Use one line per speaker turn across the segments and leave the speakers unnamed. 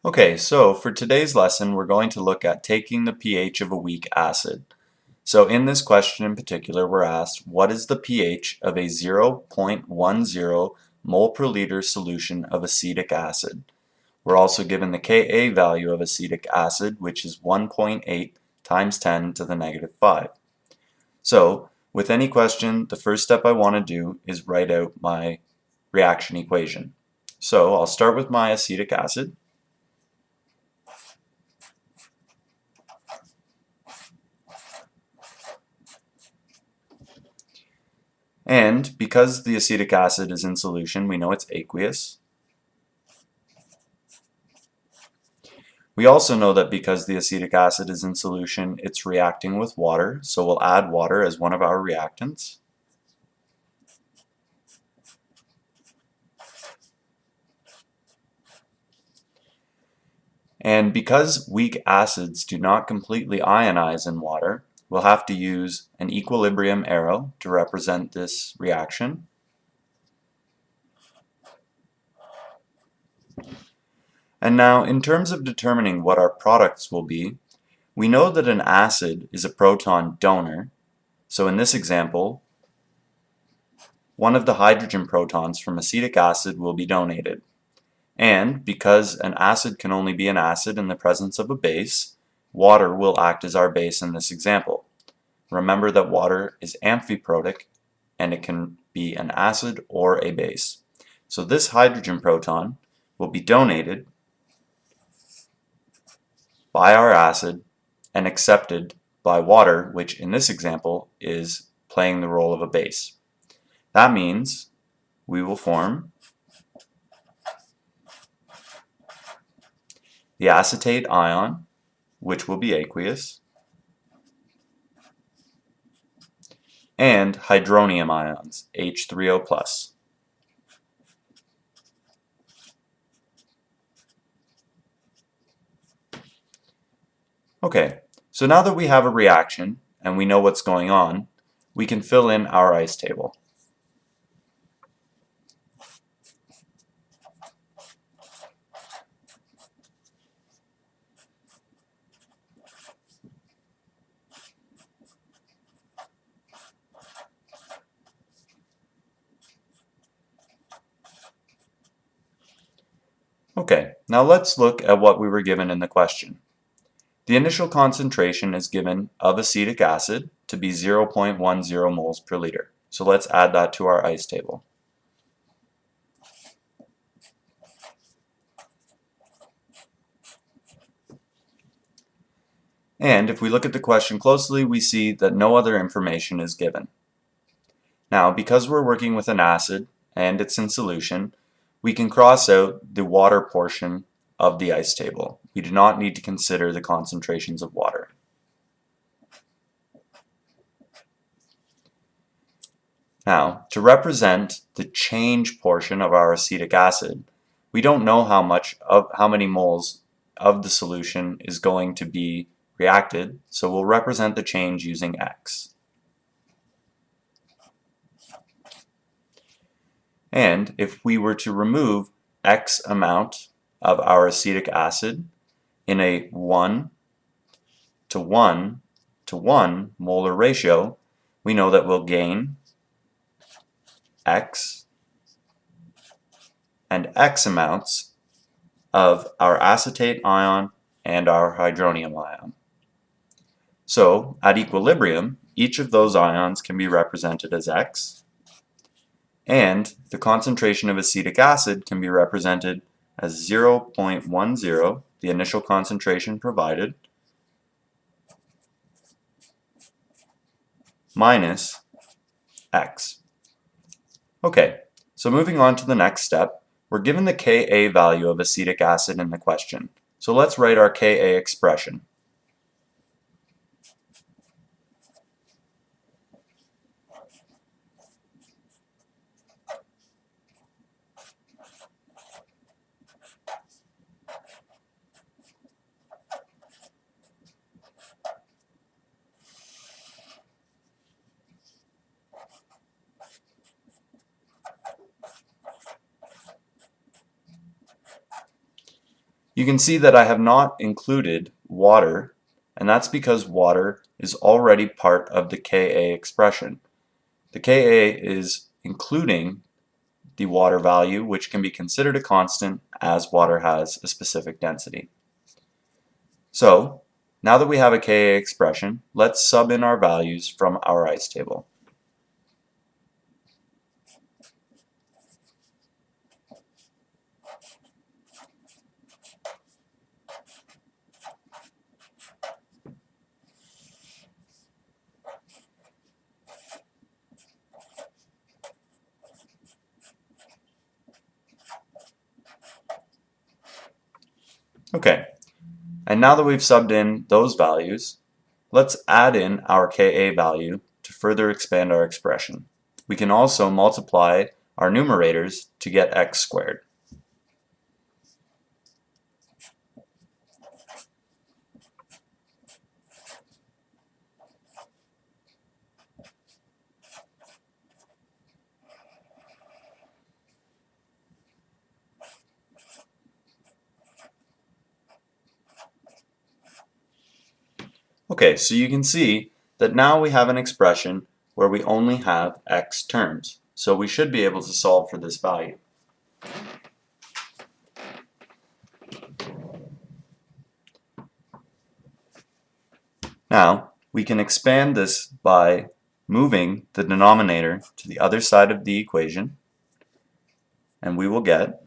Okay, so for today's lesson, we're going to look at taking the pH of a weak acid. So in this question in particular, we're asked, what is the pH of a 0.10 mole per liter solution of acetic acid? We're also given the Ka value of acetic acid, which is 1.8 times 10 to the negative 5. So with any question, the first step I want to do is write out my reaction equation. So I'll start with my acetic acid. And because the acetic acid is in solution, we know it's aqueous. We also know that because the acetic acid is in solution, it's reacting with water, so we'll add water as one of our reactants. And because weak acids do not completely ionize in water, we'll have to use an equilibrium arrow to represent this reaction. And now, in terms of determining what our products will be, we know that an acid is a proton donor. So in this example, one of the hydrogen protons from acetic acid will be donated. And because an acid can only be an acid in the presence of a base, water will act as our base in this example. Remember that water is amphiprotic and it can be an acid or a base. So this hydrogen proton will be donated by our acid and accepted by water, which in this example is playing the role of a base. That means we will form the acetate ion, which will be aqueous, and hydronium ions, H3O+. Okay, so now that we have a reaction and we know what's going on, we can fill in our ice table. Okay, now let's look at what we were given in the question. The initial concentration is given of acetic acid to be 0.10 moles per liter. So let's add that to our ice table. And if we look at the question closely, we see that no other information is given. Now, because we're working with an acid and it's in solution, we can cross out the water portion of the ice table. We do not need to consider the concentrations of water. Now, to represent the change portion of our acetic acid, we don't know how many moles of the solution is going to be reacted, so we'll represent the change using X. And if we were to remove X amount of our acetic acid in a 1 to 1 to 1 molar ratio, we know that we'll gain X and X amounts of our acetate ion and our hydronium ion. So at equilibrium, each of those ions can be represented as X, and the concentration of acetic acid can be represented as 0.10, the initial concentration provided, minus X. Okay, so moving on to the next step, we're given the Ka value of acetic acid in the question. So let's write our Ka expression. You can see that I have not included water, and that's because water is already part of the Ka expression. The Ka is including the water value, which can be considered a constant as water has a specific density. So, now that we have a Ka expression, let's sub in our values from our ice table. Okay, and now that we've subbed in those values, let's add in our Ka value to further expand our expression. We can also multiply our numerators to get x squared. Okay, so you can see that now we have an expression where we only have x terms. So we should be able to solve for this value. Now, we can expand this by moving the denominator to the other side of the equation, and we will get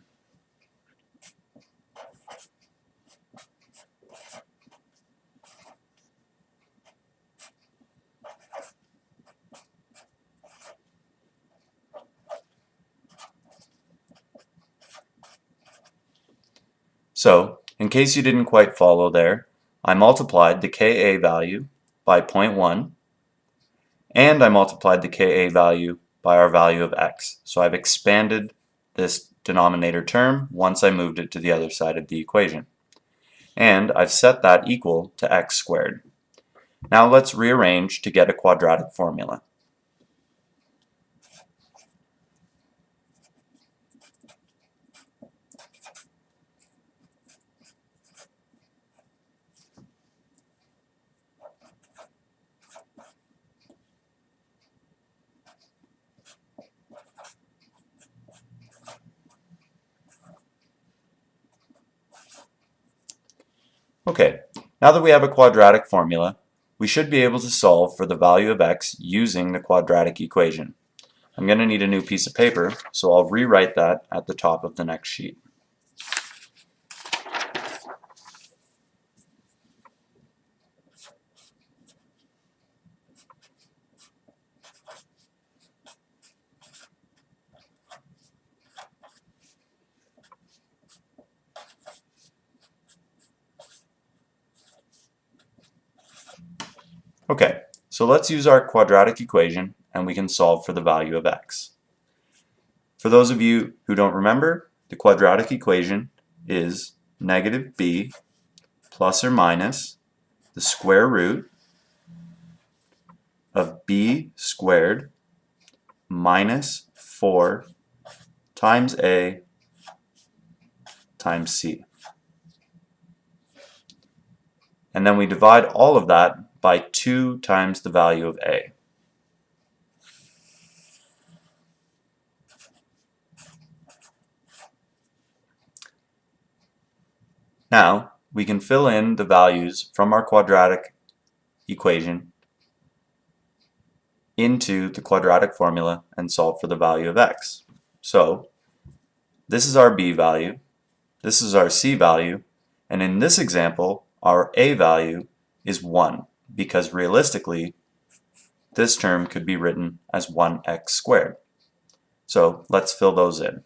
So, in case you didn't quite follow there, I multiplied the Ka value by 0.1, and I multiplied the Ka value by our value of x. So I've expanded this denominator term once I moved it to the other side of the equation. And I've set that equal to x squared. Now let's rearrange to get a quadratic formula. Okay, now that we have a quadratic formula, we should be able to solve for the value of x using the quadratic equation. I'm going to need a new piece of paper, so I'll rewrite that at the top of the next sheet. Okay, so let's use our quadratic equation and we can solve for the value of x. For those of you who don't remember, the quadratic equation is negative b plus or minus the square root of b squared minus 4 times a times c. And then we divide all of that by 2 times the value of a. Now, we can fill in the values from our quadratic equation into the quadratic formula and solve for the value of x. So, this is our b value, this is our c value, and in this example, our a value is 1, because realistically, this term could be written as 1x squared. So, let's fill those in.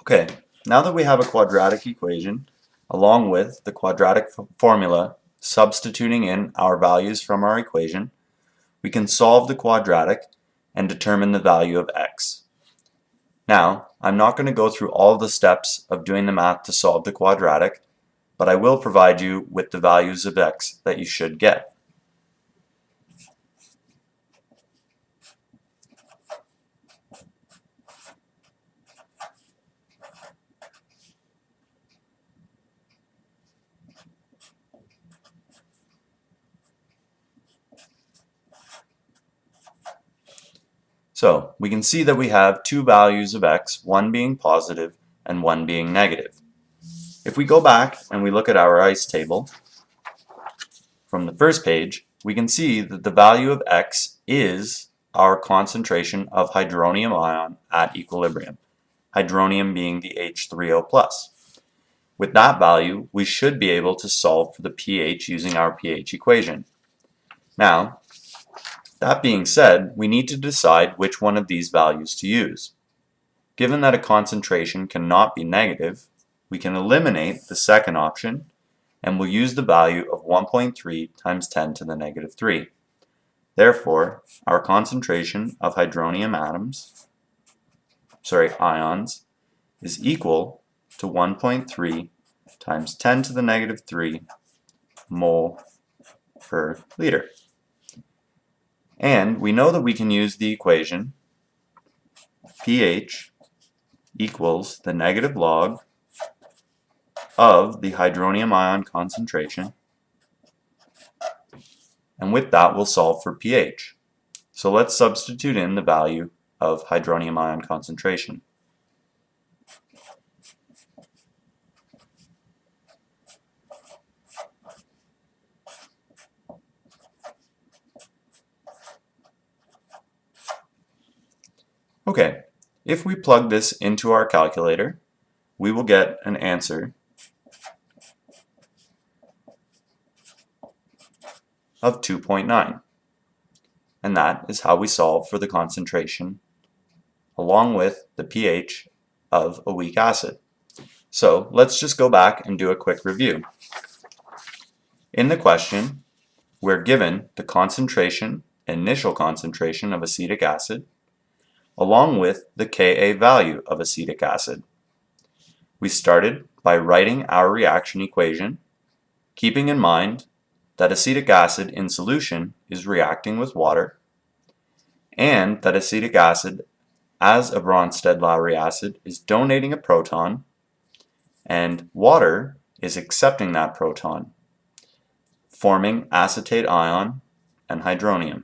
Okay, now that we have a quadratic equation, along with the quadratic formula substituting in our values from our equation, we can solve the quadratic and determine the value of x. Now, I'm not going to go through all the steps of doing the math to solve the quadratic, but I will provide you with the values of x that you should get. So we can see that we have two values of x, one being positive and one being negative. If we go back and we look at our ICE table from the first page, we can see that the value of x is our concentration of hydronium ion at equilibrium, hydronium being the H3O+. With that value, we should be able to solve for the pH using our pH equation. Now, that being said, we need to decide which one of these values to use. Given that a concentration cannot be negative, we can eliminate the second option and we'll use the value of 1.3 times 10 to the negative 3. Therefore, our concentration of hydronium ions is equal to 1.3 times 10 to the negative 3 mole per liter. And we know that we can use the equation pH equals the negative log of the hydronium ion concentration, and with that we'll solve for pH. So let's substitute in the value of hydronium ion concentration. Okay, if we plug this into our calculator, we will get an answer of 2.9. And that is how we solve for the concentration along with the pH of a weak acid. So let's just go back and do a quick review. In the question, we're given the concentration, initial concentration of acetic acid, along with the Ka value of acetic acid. We started by writing our reaction equation, keeping in mind that acetic acid in solution is reacting with water, and that acetic acid as a Bronsted-Lowry acid is donating a proton, and water is accepting that proton, forming acetate ion and hydronium.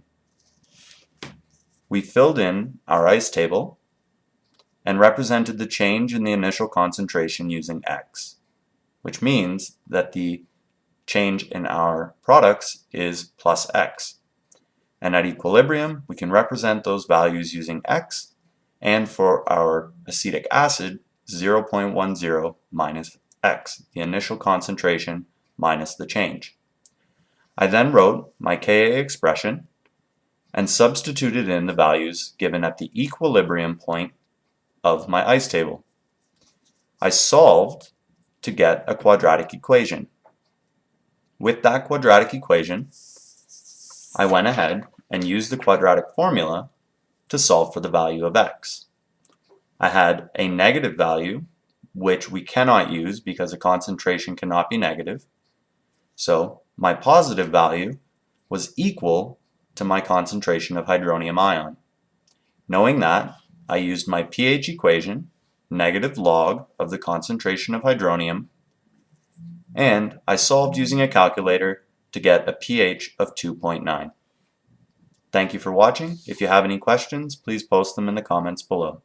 We filled in our ICE table and represented the change in the initial concentration using X, which means that the change in our products is plus X. And at equilibrium, we can represent those values using X, and for our acetic acid, 0.10 minus X, the initial concentration minus the change. I then wrote my Ka expression and substituted in the values given at the equilibrium point of my ICE table. I solved to get a quadratic equation. With that quadratic equation, I went ahead and used the quadratic formula to solve for the value of x. I had a negative value, which we cannot use because a concentration cannot be negative. So my positive value was equal to my concentration of hydronium ion. Knowing that, I used my pH equation, negative log of the concentration of hydronium, and I solved using a calculator to get a pH of 2.9. Thank you for watching. If you have any questions, please post them in the comments below.